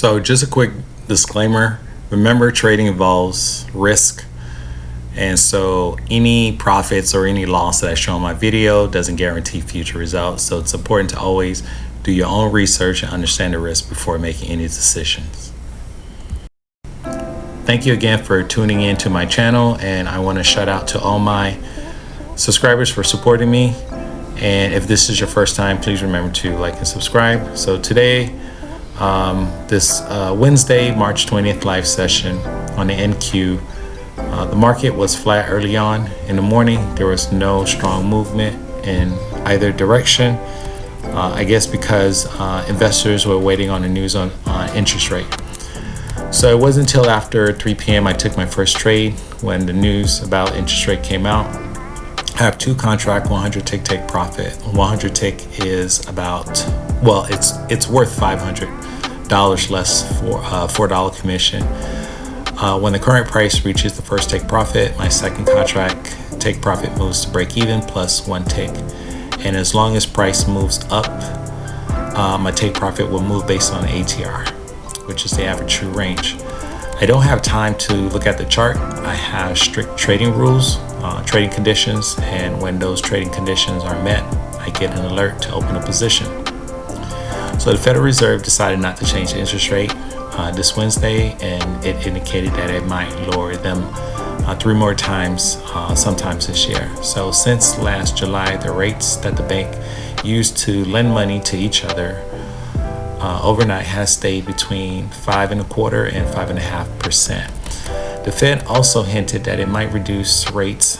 So just a quick disclaimer. Remember, trading involves risk. And so any profits or any loss that I show in my video doesn't guarantee future results. So it's important to always do your own research and understand the risk before making any decisions. Thank you again for tuning in to my channel. And I want to shout out to all my subscribers for supporting me. And if this is your first time, please remember to like and subscribe. So today, this Wednesday, March 20th live session on the NQ. The market was flat early on in the morning. There was no strong movement in either direction. I guess because investors were waiting on the news on interest rate. So it wasn't until after 3 p.m. I took my first trade when the news about interest rate came out. I have two contract 100 tick take profit. 100 tick is about, well, it's worth $500 less for $4 commission. When the current price reaches the first take profit, my second contract take profit moves to break even plus one tick. And as long as price moves up, my take profit will move based on ATR, which is the average true range. I don't have time to look at the chart. I have strict trading rules, trading conditions, and when those trading conditions are met, I get an alert to open a position. So the Federal Reserve decided not to change the interest rate this Wednesday, and it indicated that it might lower them 3 more times sometimes this year. So since last July, the rates that the bank used to lend money to each other overnight has stayed between 5.25% and 5.5%. The Fed also hinted that it might reduce rates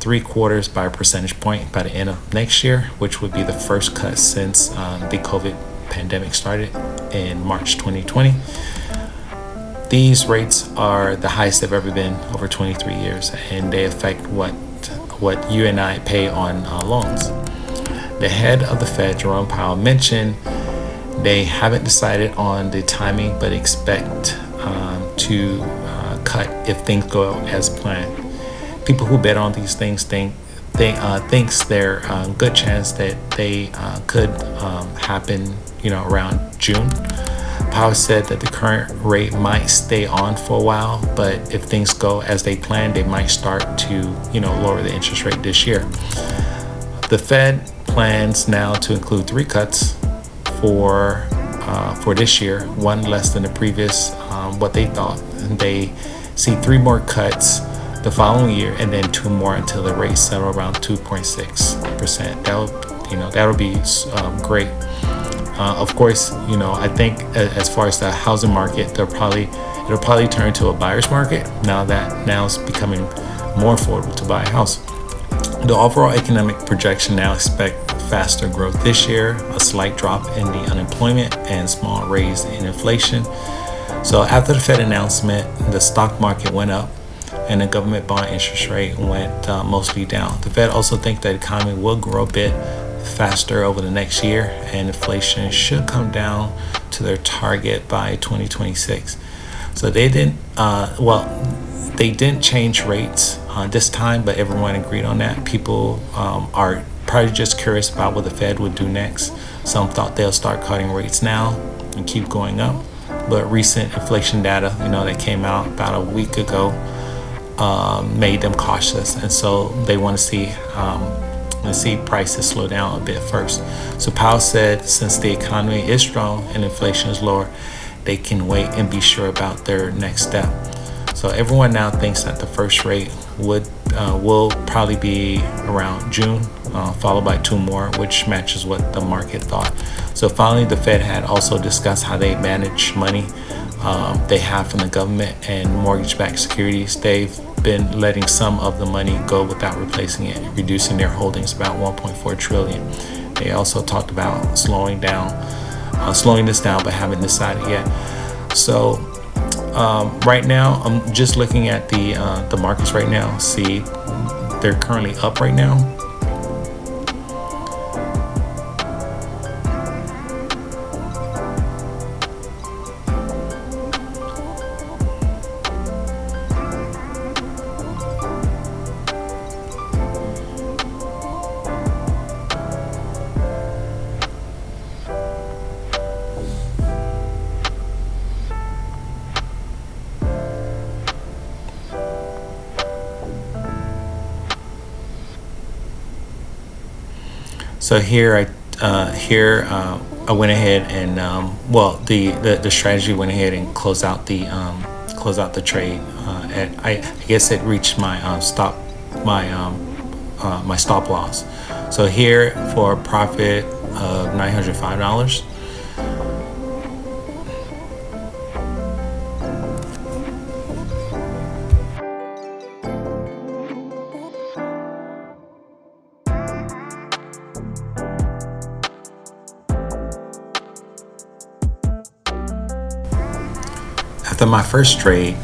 3/4 by a percentage point by the end of next year, which would be the first cut since the COVID pandemic started in March 2020. These rates are the highest they've ever been over 23 years, and they affect what you and I pay on loans. The head of the Fed, Jerome Powell, mentioned they haven't decided on the timing, but expect to cut if things go as planned. People who bet on these things thinks there a good chance that they could happen, around June. Powell said that the current rate might stay on for a while, but if things go as they plan, they might start to, lower the interest rate this year. The Fed plans now to include 3 cuts for this year, one less than the previous, what they thought. And they see 3 more cuts the following year, and then 2 more until the rates settle around 2.6%. That'll be great. Of course, I think as far as the housing market, it'll probably turn to a buyer's market now it's becoming more affordable to buy a house. The overall economic projection now expect faster growth this year, a slight drop in the unemployment, and small raise in inflation. So after the Fed announcement, the stock market went up and the government bond interest rate went mostly down. The Fed also thinks that the economy will grow a bit faster over the next year, and inflation should come down to their target by 2026. So they didn't change rates this time, but everyone agreed on that. People are probably just curious about what the Fed would do next. Some thought they'll start cutting rates now and keep going up, but recent inflation data, that came out about a week ago, made them cautious, and so they want to see prices slow down a bit first. So Powell said since the economy is strong and inflation is lower, they can wait and be sure about their next step. So everyone now thinks that the first rate will probably be around June, followed by 2 more, which matches what the market thought. So finally, the Fed had also discussed how they manage money they have from the government and mortgage-backed securities. They've been letting some of the money go without replacing it, reducing their holdings about 1.4 trillion. They also talked about slowing this down, but haven't decided yet. So right now, I'm just looking at the markets right now. See, they're currently up right now. So I went ahead and the strategy went ahead and closed out the trade. I guess it reached my my stop loss. So here for a profit of $905. After my first trade,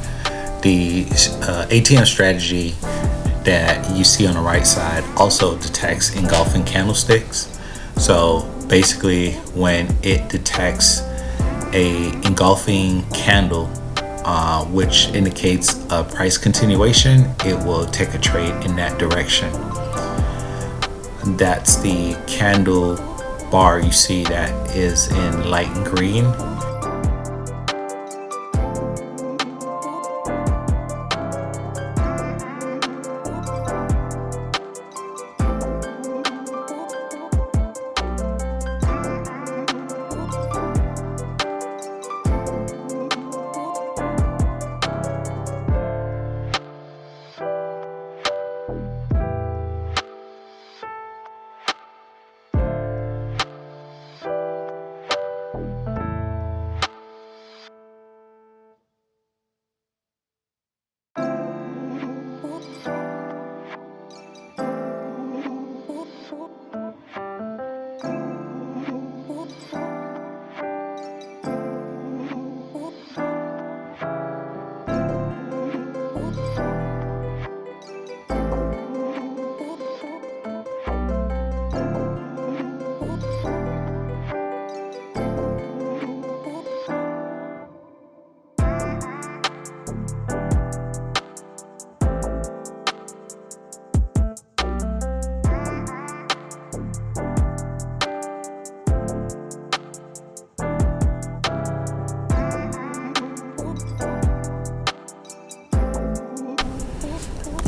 the ATM strategy that you see on the right side also detects engulfing candlesticks. So basically, when it detects a engulfing candle, which indicates a price continuation, it will take a trade in that direction. That's the candle bar you see that is in light green.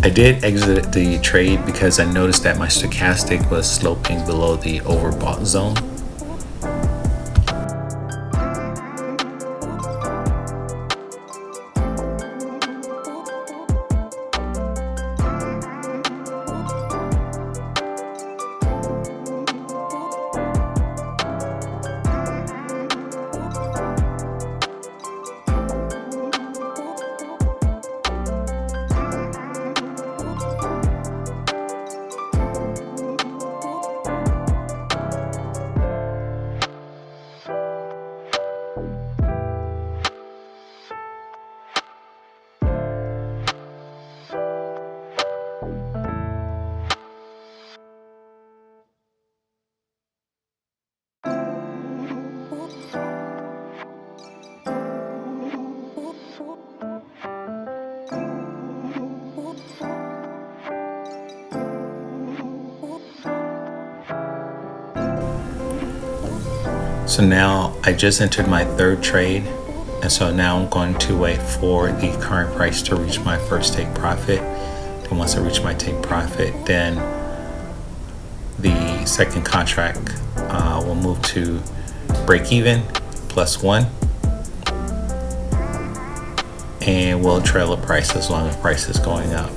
I did exit the trade because I noticed that my stochastic was sloping below the overbought zone. So now I just entered my third trade, and so now I'm going to wait for the current price to reach my first take profit. And once I reach my take profit, then the second contract will move to break even +1, and will trail the price as long as the price is going up.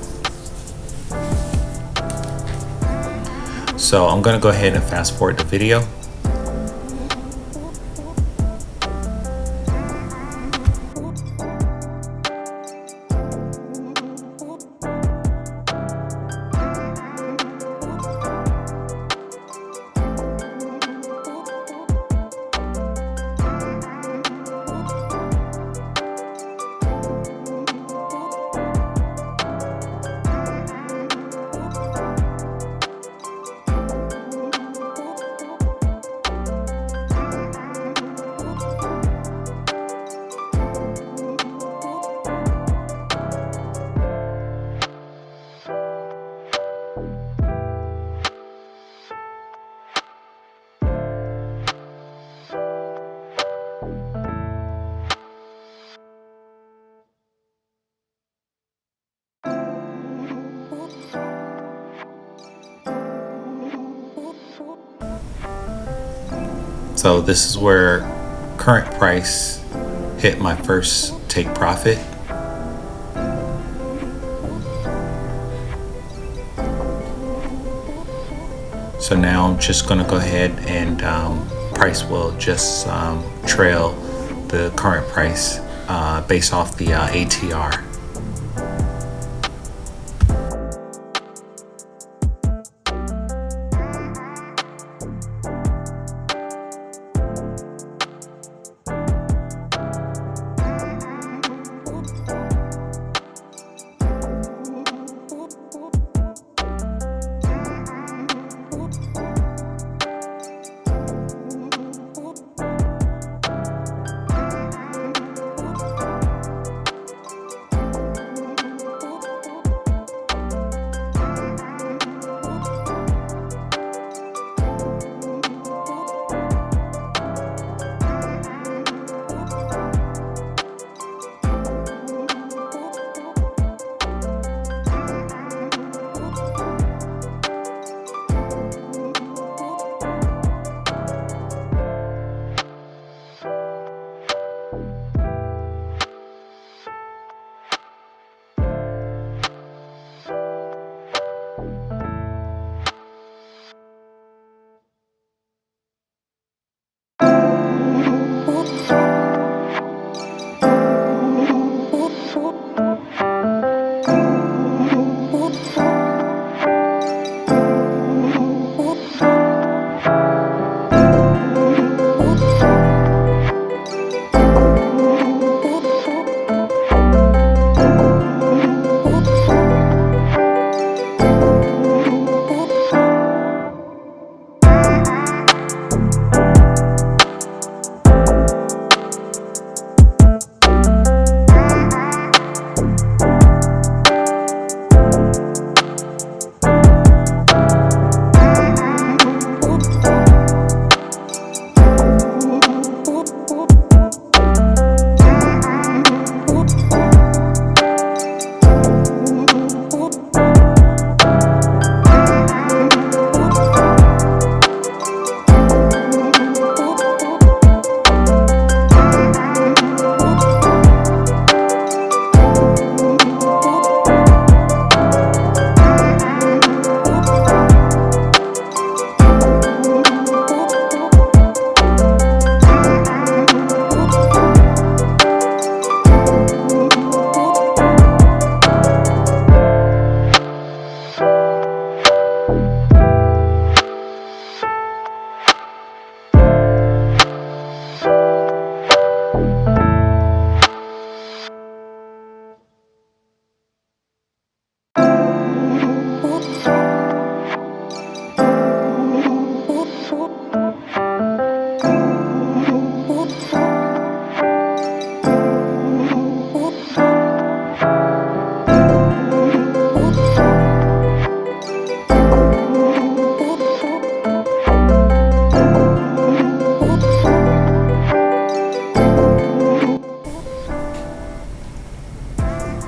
So I'm going to go ahead and fast forward the video. So this is where current price hit my first take profit. So now I'm just going to go ahead and price will just trail the current price based off the ATR.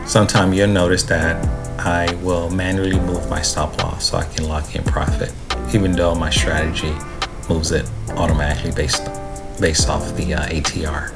Sometime you'll notice that I will manually move my stop loss so I can lock in profit, even though my strategy moves it automatically based off the ATR.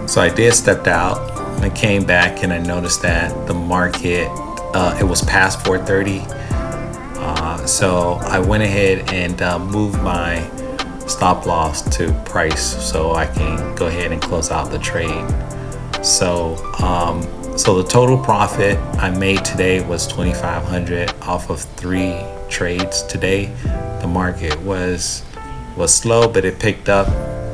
So I did step out and I came back and I noticed that the market, it was past 4:30. So I went ahead and moved my stop loss to price so I can go ahead and close out the trade. So the total profit I made today was $2,500 off of 3 trades today. The market was slow, but it picked up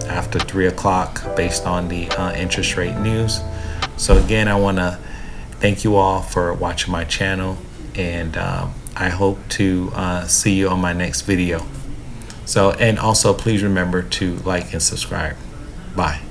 after 3 o'clock based on the interest rate news. So again, I want to thank you all for watching my channel, and I hope to see you on my next video. So, and also please remember to like and subscribe. Bye.